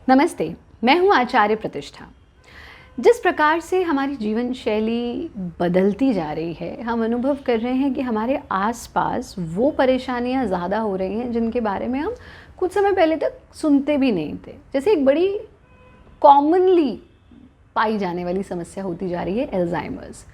नमस्ते, मैं हूँ आचार्य प्रतिष्ठा। जिस प्रकार से हमारी जीवन शैली बदलती जा रही है, हम अनुभव कर रहे हैं कि हमारे आसपास वो परेशानियाँ ज़्यादा हो रही हैं जिनके बारे में हम कुछ समय पहले तक सुनते भी नहीं थे। जैसे एक बड़ी कॉमनली पाई जाने वाली समस्या होती जा रही है अल्ज़ाइमर्स।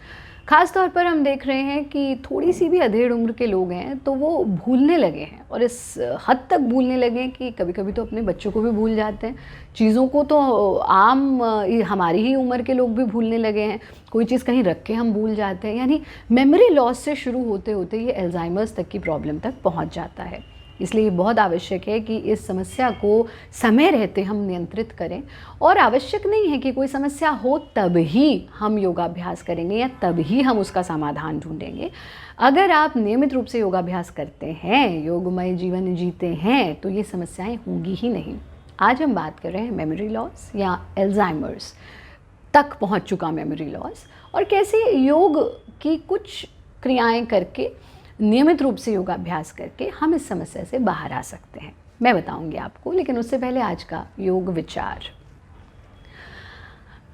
ख़ास तौर पर हम देख रहे हैं कि थोड़ी सी भी अधेड़ उम्र के लोग हैं तो वो भूलने लगे हैं, और इस हद तक भूलने लगे हैं कि कभी-कभी तो अपने बच्चों को भी भूल जाते हैं। चीज़ों को तो आम हमारी ही उम्र के लोग भी भूलने लगे हैं। कोई चीज़ कहीं रख के हम भूल जाते हैं, यानी मेमोरी लॉस से शुरू होते-होते ये अल्ज़ाइमर्स तक की प्रॉब्लम तक पहुँच जाता है। इसलिए ये बहुत आवश्यक है कि इस समस्या को समय रहते हम नियंत्रित करें, और आवश्यक नहीं है कि कोई समस्या हो तब ही हम योगाभ्यास करेंगे या तब ही हम उसका समाधान ढूंढेंगे। अगर आप नियमित रूप से योगाभ्यास करते हैं, योगमय जीवन जीते हैं, तो ये समस्याएं होंगी ही नहीं। आज हम बात कर रहे हैं मेमोरी लॉस या अल्ज़ाइमर्स तक पहुंच चुका मेमोरी लॉस, और कैसे योग की कुछ क्रियाएं करके, नियमित रूप से योगाभ्यास करके हम इस समस्या से बाहर आ सकते हैं। मैं बताऊंगी आपको, लेकिन उससे पहले आज का योग विचार।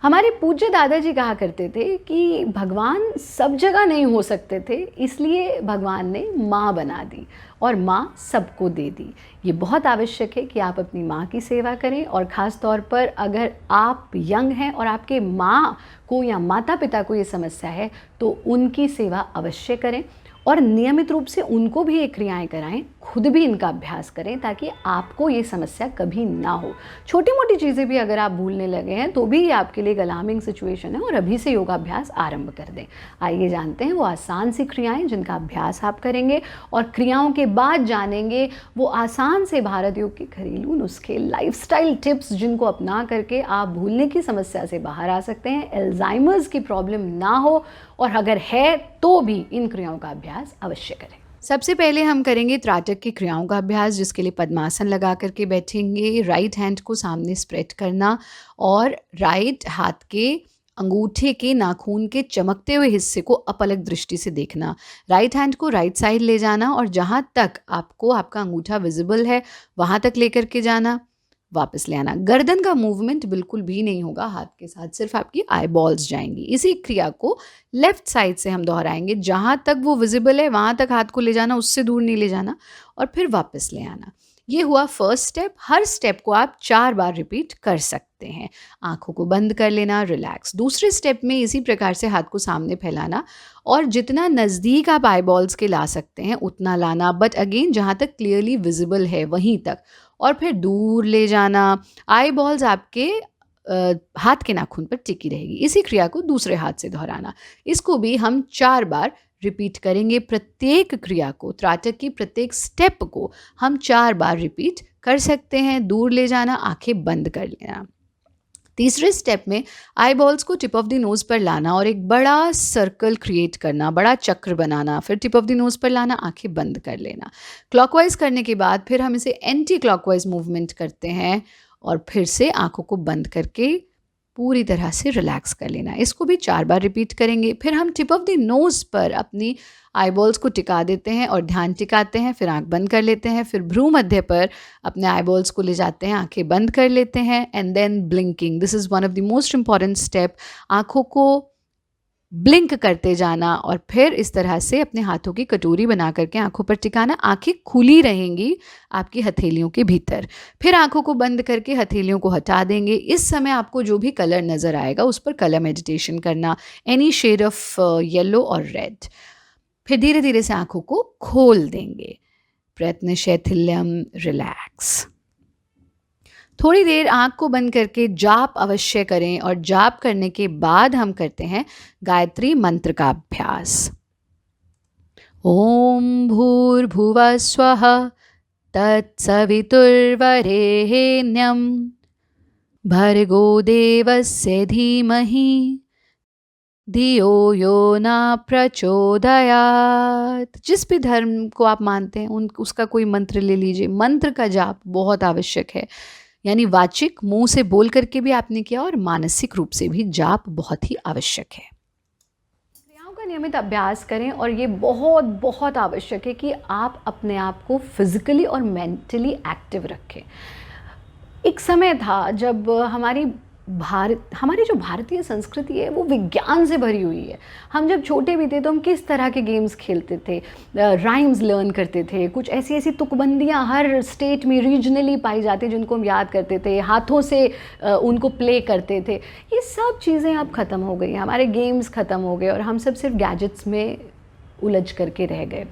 हमारे पूज्य दादाजी कहा करते थे कि भगवान सब जगह नहीं हो सकते थे, इसलिए भगवान ने माँ बना दी और माँ सबको दे दी। ये बहुत आवश्यक है कि आप अपनी माँ की सेवा करें, और ख़ास तौर पर अगर आप यंग हैं और आपके माँ को या माता पिता को ये समस्या है तो उनकी सेवा अवश्य करें, और नियमित रूप से उनको भी ये क्रियाएं कराएं, खुद भी इनका अभ्यास करें ताकि आपको ये समस्या कभी ना हो। छोटी मोटी चीज़ें भी अगर आप भूलने लगे हैं तो भी ये आपके लिए एक अलार्मिंग सिचुएशन है, और अभी से योगाभ्यास आरंभ कर दें। आइए जानते हैं वो आसान सी क्रियाएं जिनका अभ्यास आप करेंगे, और क्रियाओं के बाद जानेंगे वो आसान से भारत योग के घरेलू नुस्खे, लाइफस्टाइल टिप्स जिनको अपना करके आप भूलने की समस्या से बाहर आ सकते हैं, अल्ज़ाइमर्स की प्रॉब्लम ना हो, और अगर है तो भी इन क्रियाओं का अभ्यास अवश्य करें। सबसे पहले हम करेंगे त्राटक की क्रियाओं का अभ्यास, जिसके लिए पद्मासन लगा करके बैठेंगे। राइट हैंड को सामने स्प्रेड करना और राइट हाथ के अंगूठे के नाखून के चमकते हुए हिस्से को अपलक दृष्टि से देखना। राइट हैंड को राइट साइड ले जाना और जहाँ तक आपको आपका अंगूठा विजिबल है वहाँ तक लेकर के जाना, वापस ले आना। गर्दन का मूवमेंट बिल्कुल भी नहीं होगा हाथ के साथ, सिर्फ आपकी आई बॉल्स जाएंगी। इसी क्रिया को लेफ्ट साइड से हम दोहराएंगे। जहाँ तक वो विजिबल है वहाँ तक हाथ को ले जाना, उससे दूर नहीं ले जाना, और फिर वापस ले आना। ये हुआ फर्स्ट स्टेप। हर स्टेप को आप 4 बार रिपीट कर सकते हैं। आंखों को बंद कर लेना, रिलैक्स। दूसरे स्टेप में इसी प्रकार से हाथ को सामने फैलाना, और जितना नज़दीक आप आई बॉल्स के ला सकते हैं उतना लाना, बट अगेन जहाँ तक क्लियरली विजिबल है वहीं तक, और फिर दूर ले जाना। आई बॉल्स आपके हाथ के नाखून पर टिकी रहेगी। इसी क्रिया को दूसरे हाथ से दोहराना। इसको भी हम 4 बार रिपीट करेंगे। प्रत्येक क्रिया को, त्राटक की प्रत्येक स्टेप को हम 4 बार रिपीट कर सकते हैं। दूर ले जाना, आंखें बंद कर लेना। तीसरे स्टेप में आई बॉल्स को टिप ऑफ द नोज़ पर लाना और एक बड़ा सर्कल क्रिएट करना, बड़ा चक्र बनाना, फिर टिप ऑफ द नोज़ पर लाना, आंखें बंद कर लेना। क्लॉकवाइज करने के बाद फिर हम इसे एंटी क्लॉकवाइज मूवमेंट करते हैं, और फिर से आंखों को बंद करके पूरी तरह से रिलैक्स कर लेना। इसको भी 4 बार रिपीट करेंगे। फिर हम टिप ऑफ द नोज़ पर अपनी आई बॉल्स को टिका देते हैं और ध्यान टिकाते हैं, फिर आंख बंद कर लेते हैं। फिर भ्रू मध्य पर अपने आई बॉल्स को ले जाते हैं, आंखें बंद कर लेते हैं, and then blinking. This is one of the most important step. आंखों को ब्लिंक करते जाना, और फिर इस तरह से अपने हाथों की कटोरी बना करके आंखों पर टिकाना। आंखें खुली रहेंगी आपकी हथेलियों के भीतर। फिर आंखों को बंद करके हथेलियों को हटा देंगे। इस समय आपको जो भी कलर नज़र आएगा उस पर कलर मेडिटेशन करना, एनी शेड ऑफ येलो और रेड। फिर धीरे धीरे से आंखों को खोल देंगे। प्रयत्न शैथिल्यम, रिलैक्स। थोड़ी देर आंख को बंद करके जाप अवश्य करें, और जाप करने के बाद हम करते हैं गायत्री मंत्र का अभ्यास। ओम भूर्भुवः स्वः तत्सवितुर्वरेण्यं भर्गो देवस्य धीमहि धियो यो न प्रचोदयात्। जिस भी धर्म को आप मानते हैं उसका कोई मंत्र ले लीजिए। मंत्र का जाप बहुत आवश्यक है, यानी वाचिक मुंह से बोल करके भी आपने किया, और मानसिक रूप से भी जाप बहुत ही आवश्यक है। क्रियाओं का नियमित अभ्यास करें, और ये बहुत बहुत आवश्यक है कि आप अपने आप को फिजिकली और मेंटली एक्टिव रखें। एक समय था जब हमारी जो भारतीय संस्कृति है वो विज्ञान से भरी हुई है। हम जब छोटे भी थे तो हम किस तरह के गेम्स खेलते थे, राइम्स लर्न करते थे, कुछ ऐसी ऐसी तुकबंदियाँ हर स्टेट में रीजनली पाई जाती जिनको हम याद करते थे, हाथों से उनको प्ले करते थे। ये सब चीज़ें अब ख़त्म हो गई, हमारे गेम्स ख़त्म हो गए और हम सब सिर्फ गैजेट्स में उलझ करके रह गए।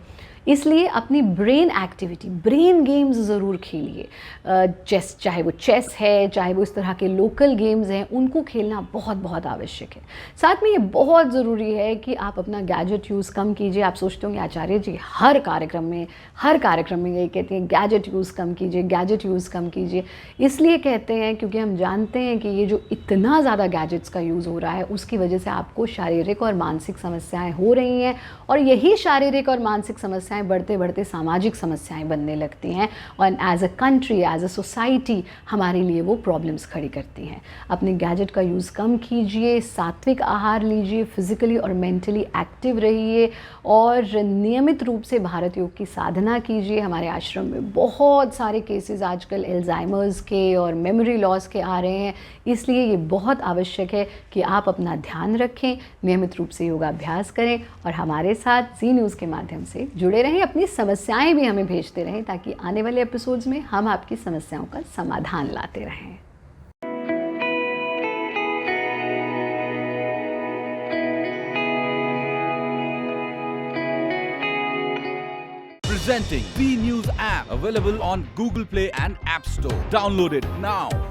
इसलिए अपनी ब्रेन एक्टिविटी, ब्रेन गेम्स ज़रूर खेलिए। चेस, चाहे वो चेस है, चाहे वो इस तरह के लोकल गेम्स हैं, उनको खेलना बहुत बहुत आवश्यक है। साथ में ये बहुत ज़रूरी है कि आप अपना गैजेट यूज़ कम कीजिए। आप सोचते होंगे आचार्य जी हर कार्यक्रम में यही कहती हैं, गैजेट यूज़ कम कीजिए, गैजेट यूज़ कम कीजिए। इसलिए कहते हैं क्योंकि हम जानते हैं कि ये जो इतना ज़्यादा गैजेट्स का यूज़ हो रहा है उसकी वजह से आपको शारीरिक और मानसिक समस्याएँ हो रही हैं, और यही शारीरिक और मानसिक समस्याएँ बढ़ते बढ़ते सामाजिक समस्याएं बनने लगती हैं, और as a country, as a society हमारे लिए वो प्रॉब्लम्स खड़ी करती हैं। अपने गैजेट का यूज़ कम कीजिए, सात्विक आहार लीजिए, फिजिकली और मेंटली एक्टिव रहिए, और नियमित रूप से भारत योग की साधना कीजिए। हमारे आश्रम में बहुत सारे केसेस आजकल एल्जाइमर्स के और मेमोरी लॉस के आ रहे हैं, इसलिए ये बहुत आवश्यक है कि आप अपना ध्यान रखें, नियमित रूप से योगाभ्यास करें और हमारे साथ जी न्यूज़ के माध्यम से जुड़े रहें। अपनी समस्याएं भी हमें भेजते रहें ताकि आने वाले एपिसोड्स में हम आपकी समस्याओं का समाधान लाते रहें। Presenting V News app, available on Google Play and App Store. Download it now.